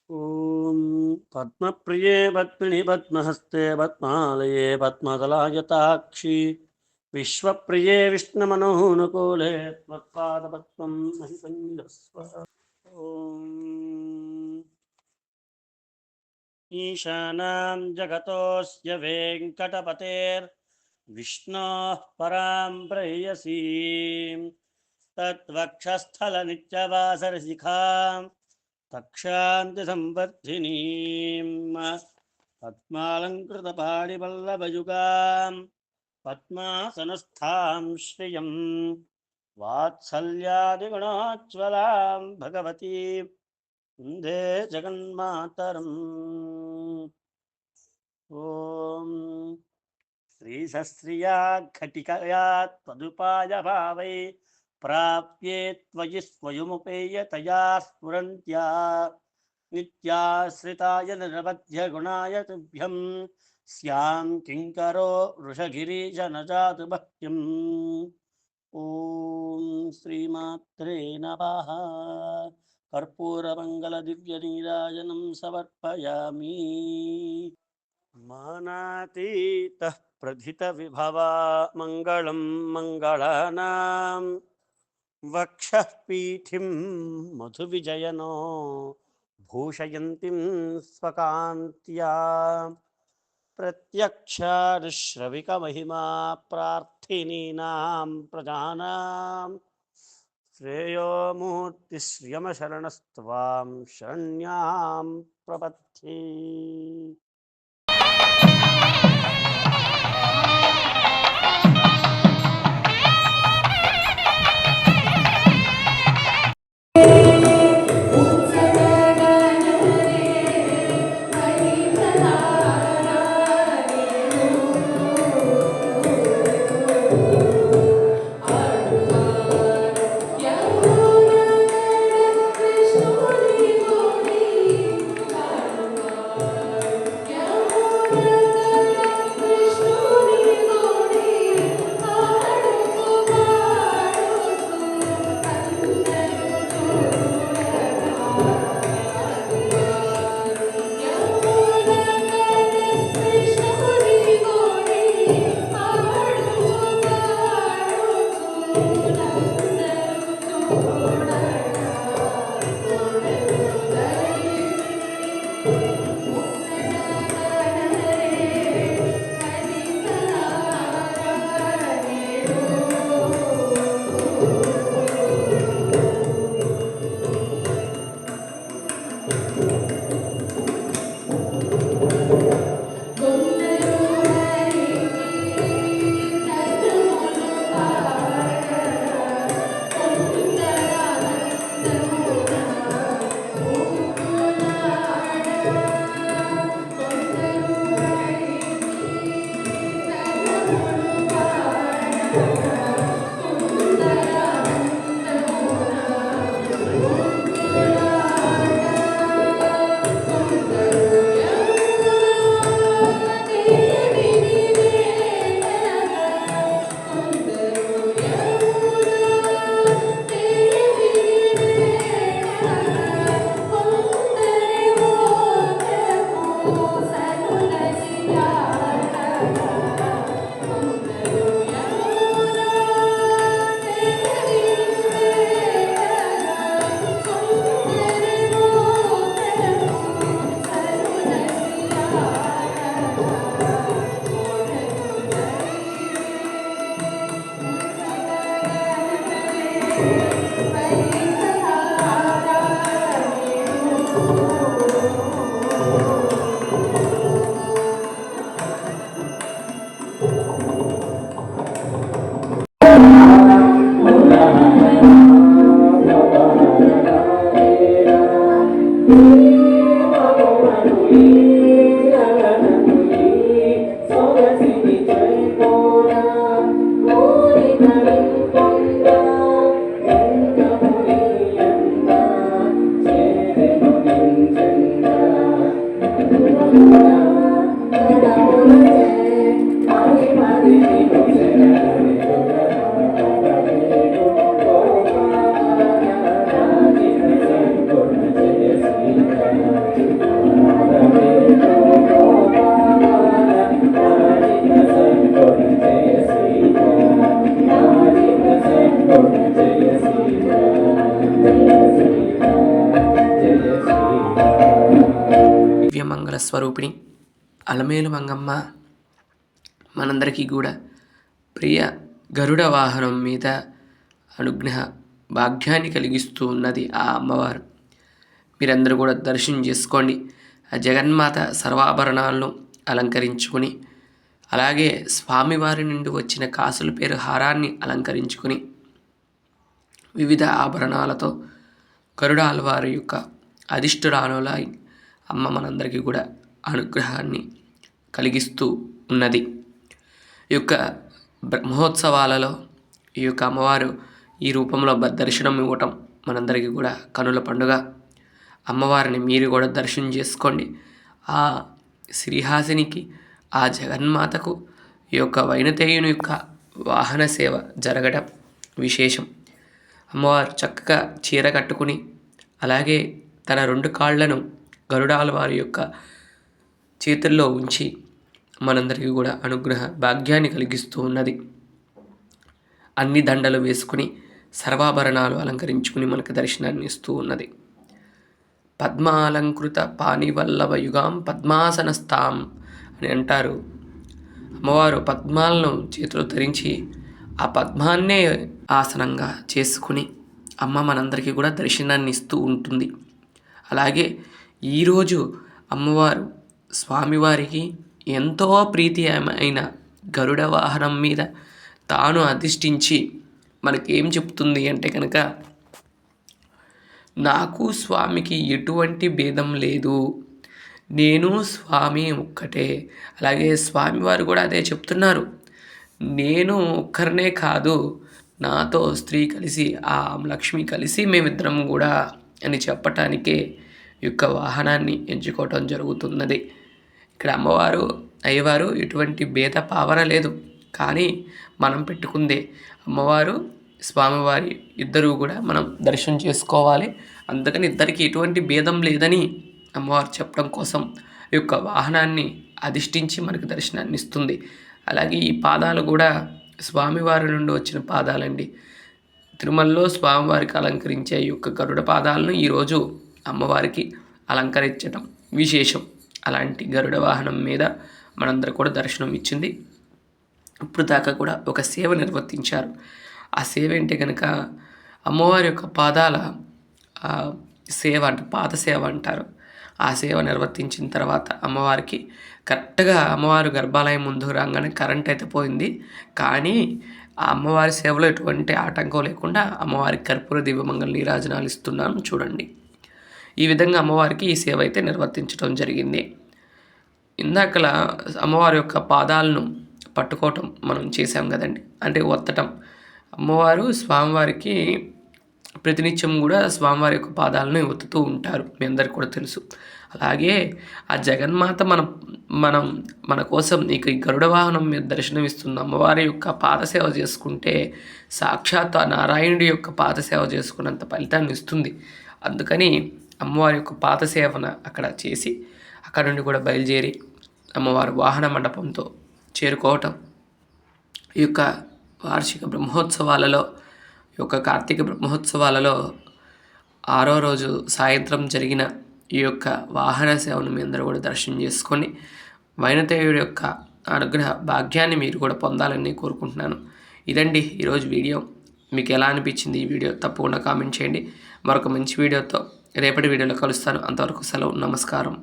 ఓం పద్మప్రియే పద్మిని పద్మహస్తే పద్మాలయే పద్మదలాయతాక్షి విశ్వప్రియే విష్ణుమనోనుకూలే త్వత్పాదపద్మం మహిపందస్వ. ఓం ఈశానాం జగతోస్య వెంకటపతేర్విష్ణోః పరాం ప్రేయసీం తద్వక్షస్థలనిత్యవాసరశిఖాం తక్షాంతి సంవర్ధినీం పద్మాలంకృతపాణిపల్లవయుగాం పద్మాసనస్థాం శ్రియం వాత్సల్యాదిగుణోజ్వలాం భగవతీం వందే జగన్మాతరం. ఓం శ్రీసశ్రియా ఘటికయా త్వదుపాయ భావై ప్రాప్యే త్వయి స్వయముపేయతయా స్ఫురంత్యా నిత్యాశ్రితాయ నిరవధ్య గుణాయ తుభ్యం స్యాం కింకరో వృషగిరీశ నజాతు భక్తిం. ఓం శ్రీమాత్రే నమః. కర్పూరమంగళ దివ్య నీరాజనం సమర్పయామి. మానాతీతః ప్రధిత విభవా మంగళం మంగళానాం వక్షః పీఠిం మధు విజయనో భూషయంతిం స్వకాంత్యా ప్రత్యక్షాశ్రవిక మహిమా ప్రార్థినీనాం ప్రజానాం శ్రేయో మూర్తి శ్రియమశరణస్త్వాం శరణ్యాం ప్రపత్తి. సర్వమంగళ స్వరూపిణి అలమేలు మంగమ్మ మనందరికీ కూడా ప్రియ గరుడ వాహనం మీద అనుగ్రహ భాగ్యాన్ని కలిగిస్తూ ఉన్నది ఆ అమ్మవారు. మీరందరూ కూడా దర్శనం చేసుకోండి. ఆ జగన్మాత సర్వాభరణాలను అలంకరించుకుని, అలాగే స్వామివారి నుండి వచ్చిన కాసుల పేరు హారాన్ని అలంకరించుకుని, వివిధ ఆభరణాలతో గరుడాల్వారి యొక్క అధిష్ఠురాలులా అమ్మ మనందరికీ కూడా అనుగ్రహాన్ని కలిగిస్తూ ఉన్నది. ఈ యొక్క బ్రహ్మోత్సవాలలో ఈ యొక్క అమ్మవారు ఈ రూపంలో దర్శనం ఇవ్వటం మనందరికీ కూడా కనుల పండుగ. అమ్మవారిని మీరు కూడా దర్శనం చేసుకోండి. ఆ శ్రీహాసినికి, ఆ జగన్మాతకు ఈ యొక్క వైనతేయుని యొక్క వాహన సేవ జరగడం విశేషం. అమ్మవారు చక్కగా చీర కట్టుకుని, అలాగే తన 2 కాళ్లను గరుడాల్వారి యొక్క చేతుల్లో ఉంచి మనందరికీ కూడా అనుగ్రహ భాగ్యాన్ని కలిగిస్తూ ఉన్నది. అన్ని దండలు వేసుకుని సర్వాభరణాలు అలంకరించుకుని మనకు దర్శనాన్ని ఇస్తూ ఉన్నది. పద్మాలంకృత పాణివల్లభ యుగాం పద్మాసనస్థాం అని అంటారు. అమ్మవారు పద్మాలను చేతులు ధరించి ఆ పద్మాన్నే ఆసనంగా చేసుకుని అమ్మ మనందరికీ కూడా దర్శనాన్ని ఇస్తూ ఉంటుంది. అలాగే ఈరోజు అమ్మవారు స్వామివారికి ఎంతో ప్రీతి అయిన గరుడ వాహనం మీద తాను అధిష్ఠించి మనకేం చెప్తుంది అంటే కనుక, నాకు స్వామికి ఎటువంటి భేదం లేదు, నేను స్వామి ఒక్కటే. అలాగే స్వామివారు కూడా అదే చెప్తున్నారు, నేను ఒక్కరినే కాదు, నాతో స్త్రీ కలిసి ఆ లక్ష్మి కలిసి మేమిద్దరం కూడా అని చెప్పటానికే ఈ యొక్క వాహనాన్ని ఎంచుకోవటం జరుగుతున్నది. ఇక్కడ అమ్మవారు అయ్యవారు ఎటువంటి భేద భావన లేదు, కానీ మనం పెట్టుకుందే అమ్మవారు స్వామివారి ఇద్దరూ కూడా మనం దర్శనం చేసుకోవాలి. అందుకని ఇద్దరికి ఎటువంటి భేదం లేదని అమ్మవారు చెప్పడం కోసం ఈ యొక్క వాహనాన్ని అధిష్ఠించి మనకు దర్శనాన్ని ఇస్తుంది. అలాగే ఈ పాదాలు కూడా స్వామివారి నుండి వచ్చిన పాదాలండి. తిరుమలలో స్వామివారికి అలంకరించే ఈ యొక్క గరుడ పాదాలను ఈరోజు అమ్మవారికి అలంకరించడం విశేషం. అలాంటి గరుడ వాహనం మీద మనందరూ కూడా దర్శనం ఇచ్చింది. ఇప్పుడు దాకా కూడా ఒక సేవ నిర్వర్తించారు. ఆ సేవ ఏంటి కనుక, అమ్మవారి యొక్క పాదాల సేవ అంటే పాద సేవ అంటారు. ఆ సేవ నిర్వర్తించిన తర్వాత అమ్మవారికి కరెక్ట్గా అమ్మవారు గర్భాలయం ముందు రాగానే కరెంట్ అయితే పోయింది, కానీ ఆ అమ్మవారి సేవలో ఎటువంటి ఆటంకం లేకుండా అమ్మవారికి కర్పూర దివ్యమంగళ నీరాజనాలు ఇస్తున్నాను చూడండి. ఈ విధంగా అమ్మవారికి ఈ సేవ అయితే నిర్వర్తించడం జరిగింది. ఇందాకలా అమ్మవారి యొక్క పాదాలను పట్టుకోవటం మనం చేసాం కదండి, అంటే ఒత్తటం. అమ్మవారు స్వామివారికి ప్రతినిత్యం కూడా స్వామివారి యొక్క పాదాలను ఒత్తుతూ ఉంటారు, మీ అందరికీ కూడా తెలుసు. అలాగే ఆ జగన్మాత మన కోసం ఇక ఈ గరుడ వాహనం మీద దర్శనమిస్తున్న అమ్మవారి యొక్క పాదసేవ చేసుకుంటే సాక్షాత్ ఆ నారాయణుడి యొక్క పాదసేవ చేసుకున్నంత ఫలితాన్ని ఇస్తుంది. అందుకని అమ్మవారి యొక్క పాదసేవన అక్కడ చేసి అక్కడ నుండి కూడా బయలుదేరి అమ్మవారి వాహన మండపంతో చేరుకోవటం. ఈ యొక్క వార్షిక బ్రహ్మోత్సవాలలో, ఈ యొక్క కార్తీక బ్రహ్మోత్సవాలలో 6వ రోజు సాయంత్రం జరిగిన ఈ యొక్క వాహన సేవను మీ అందరూ కూడా దర్శనం చేసుకొని వైనతేయుడి యొక్క అనుగ్రహ భాగ్యాన్ని మీరు కూడా పొందాలని కోరుకుంటున్నాను. ఇదండి ఈరోజు వీడియో. మీకు ఎలా అనిపించింది ఈ వీడియో తప్పకుండా కామెంట్ చేయండి. మరొక మంచి వీడియోతో రేపటి వీడియోలో కలుస్తాను. అంతవరకు సెలవు. నమస్కారం.